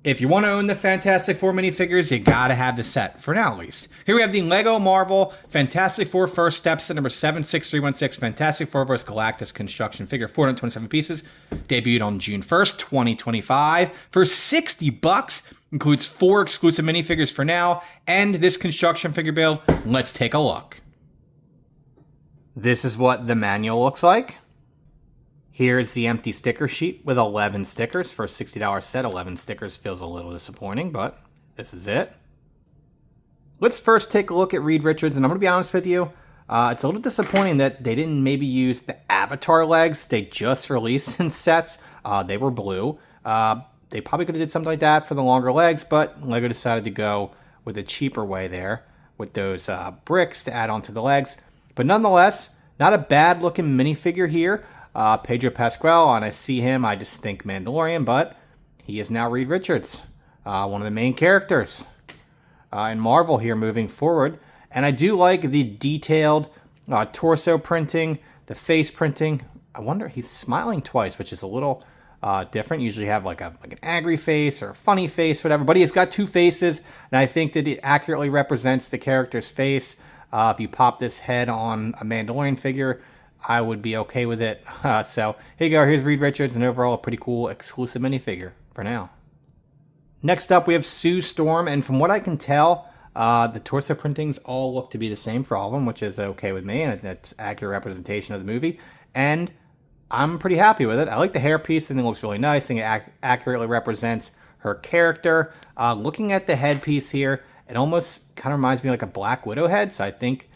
If you want to own the Fantastic Four minifigures, you gotta have the set, for now at least. Here we have the LEGO Marvel Fantastic Four First Steps, set number 76316, Fantastic Four vs. Galactus construction figure, 427 pieces. Debuted on June 1st, 2025 for 60 bucks. Includes 4 exclusive minifigures for now, and this construction figure build. Let's take a look. This is what the manual looks like. Here's the empty sticker sheet with 11 stickers for a $60 set. 11 stickers feels a little disappointing, but this is it. Let's first take a look at Reed Richards, and I'm going to be honest with you. It's a little disappointing that they didn't maybe use the Avatar legs they just released in sets. They were blue. They probably could have did something like that for the longer legs, but LEGO decided to go with a cheaper way there with those bricks to add onto the legs. But nonetheless, not a bad looking minifigure here. Pedro Pascal, and I see him, I just think Mandalorian, but he is now Reed Richards, one of the main characters in Marvel here moving forward. And I do like the detailed torso printing, the face printing. I wonder, he's smiling twice, which is a little different. Usually you have like an angry face or a funny face, whatever, but he's got 2 faces, and I think that it accurately represents the character's face. If you pop this head on a Mandalorian figure, I would be okay with it. So here you go. Here's Reed Richards, and overall a pretty cool exclusive minifigure for now. Next up, we have Sue Storm, and from what I can tell, the torso printings all look to be the same for all of them, which is okay with me, and that's accurate representation of the movie. And I'm pretty happy with it. I like the hairpiece. I think it looks really nice. I think it accurately represents her character. Looking at the headpiece here, it almost kind of reminds me of like a Black Widow head, so I think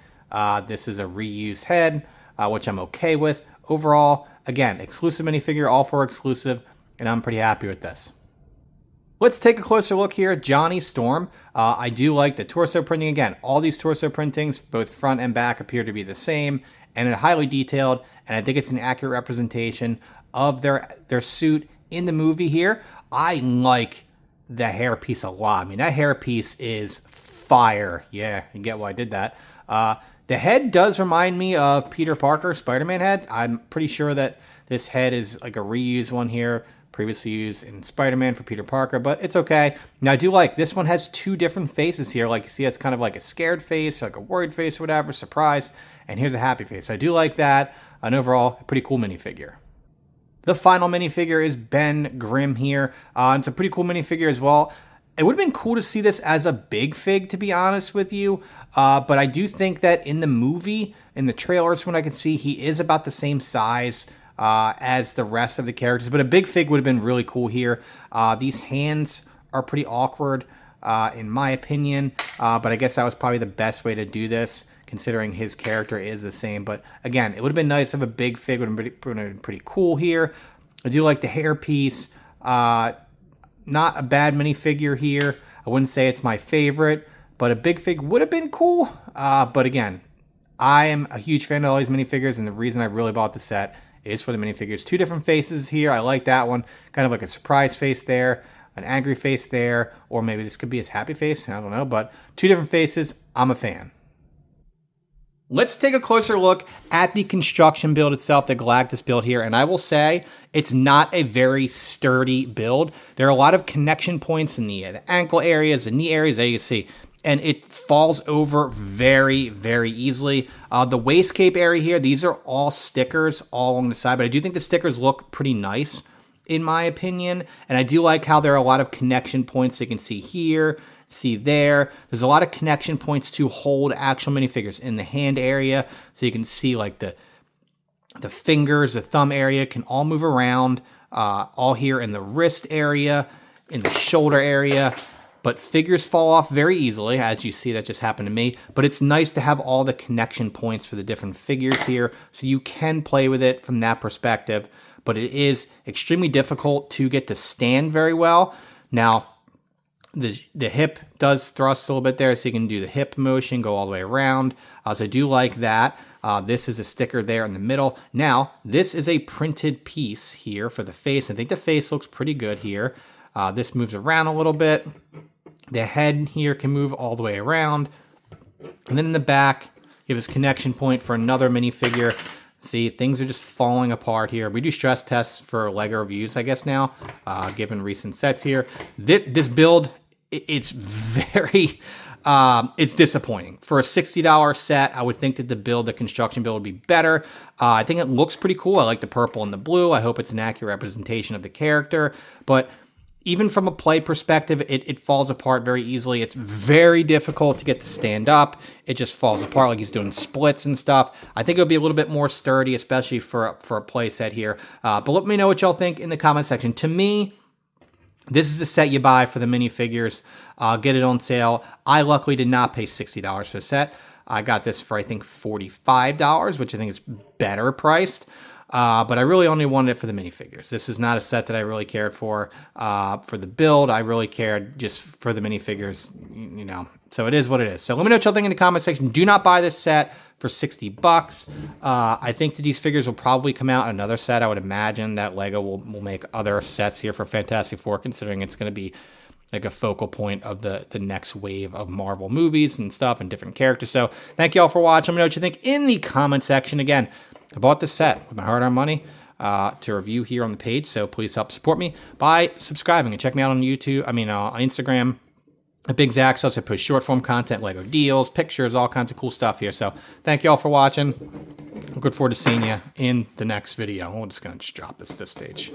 this is a reused head. Which I'm okay with. Overall, again, exclusive minifigure, all 4 exclusive, and I'm pretty happy with this. Let's take a closer look here at Johnny Storm. I do like the torso printing. Again, all these torso printings, both front and back, appear to be the same, and they're highly detailed, and I think it's an accurate representation of their suit in the movie here. I like the hairpiece a lot. I mean, that hairpiece is fire. Yeah, you get why I did that. The head does remind me of Peter Parker, Spider-Man head. I'm pretty sure that this head is like a reused one here, previously used in Spider-Man for Peter Parker, but it's okay. Now, I do like this one has 2 different faces here. Like you see, it's kind of like a scared face, like a worried face, or whatever, surprised, and here's a happy face. I do like that. And overall, a pretty cool minifigure. The final minifigure is Ben Grimm here. It's a pretty cool minifigure as well. It would have been cool to see this as a big fig, to be honest with you. But I do think that in the movie, in the trailers, when I could see, he is about the same size as the rest of the characters. But a big fig would have been really cool here. These hands are pretty awkward, in my opinion. But I guess that was probably the best way to do this, considering his character is the same. But again, it would have been nice if a big fig would have been pretty cool here. I do like the hairpiece. Not a bad minifigure here. I wouldn't say it's my favorite, but a big fig would have been cool. But again, I am a huge fan of all these minifigures, and the reason I really bought the set is for the minifigures. 2 different faces here. I like that one. Kind of like a surprise face there, an angry face there, or maybe this could be his happy face. I don't know, but 2 different faces. I'm a fan. Let's take a closer look at the construction build itself, the Galactus build here, and I will say it's not a very sturdy build. There are a lot of connection points in the ankle areas, the knee areas, that you can see, and it falls over very, very easily. The waistcape area here, these are all stickers all along the side, but I do think the stickers look pretty nice, in my opinion, and I do like how there are a lot of connection points you can see here, see there. There's a lot of connection points to hold actual minifigures in the hand area, so you can see like the fingers, the thumb area can all move around, all here in the wrist area, in the shoulder area, but figures fall off very easily, as you see. That just happened to me, but it's nice to have all the connection points for the different figures here, so you can play with it from that perspective, but it is extremely difficult to get to stand very well. Now, the hip does thrust a little bit there, so you can do the hip motion, go all the way around. So I do like that. This is a sticker there in the middle. Now, this is a printed piece here for the face. I think the face looks pretty good here. This moves around a little bit. The head here can move all the way around. And then in the back, you have this connection point for another minifigure. See, things are just falling apart here. We do stress tests for LEGO reviews, I guess now, given recent sets here. This build, it's very, it's disappointing. For a $60 set, I would think that the construction build would be better. I think it looks pretty cool. I like the purple and the blue. I hope it's an accurate representation of the character. But even from a play perspective, it falls apart very easily. It's very difficult to get to stand up. It just falls apart like he's doing splits and stuff. I think it'll be a little bit more sturdy, especially for a play set here. But let me know what y'all think in the comment section. To me, this is a set you buy for the minifigures. Get it on sale. I luckily did not pay $60 for the set. I got this for, I think, $45, which I think is better priced. But I really only wanted it for the minifigures. This is not a set that I really cared for the build. I really cared just for the minifigures, you know. So it is what it is. So let me know what y'all think in the comment section. Do not buy this set for $60. I think that these figures will probably come out in another set. I would imagine that LEGO will make other sets here for Fantastic Four, considering it's going to be like a focal point of the next wave of Marvel movies and stuff and different characters. So thank you all for watching. Let me know what you think in the comment section. Again, I bought this set with my hard-earned money to review here on the page, so please help support me by subscribing and check me out on YouTube. On Instagram at Big Zax. Also post short-form content, LEGO deals, pictures, all kinds of cool stuff here. So thank you all for watching. Looking forward to seeing you in the next video. I'm just going to drop this at this stage.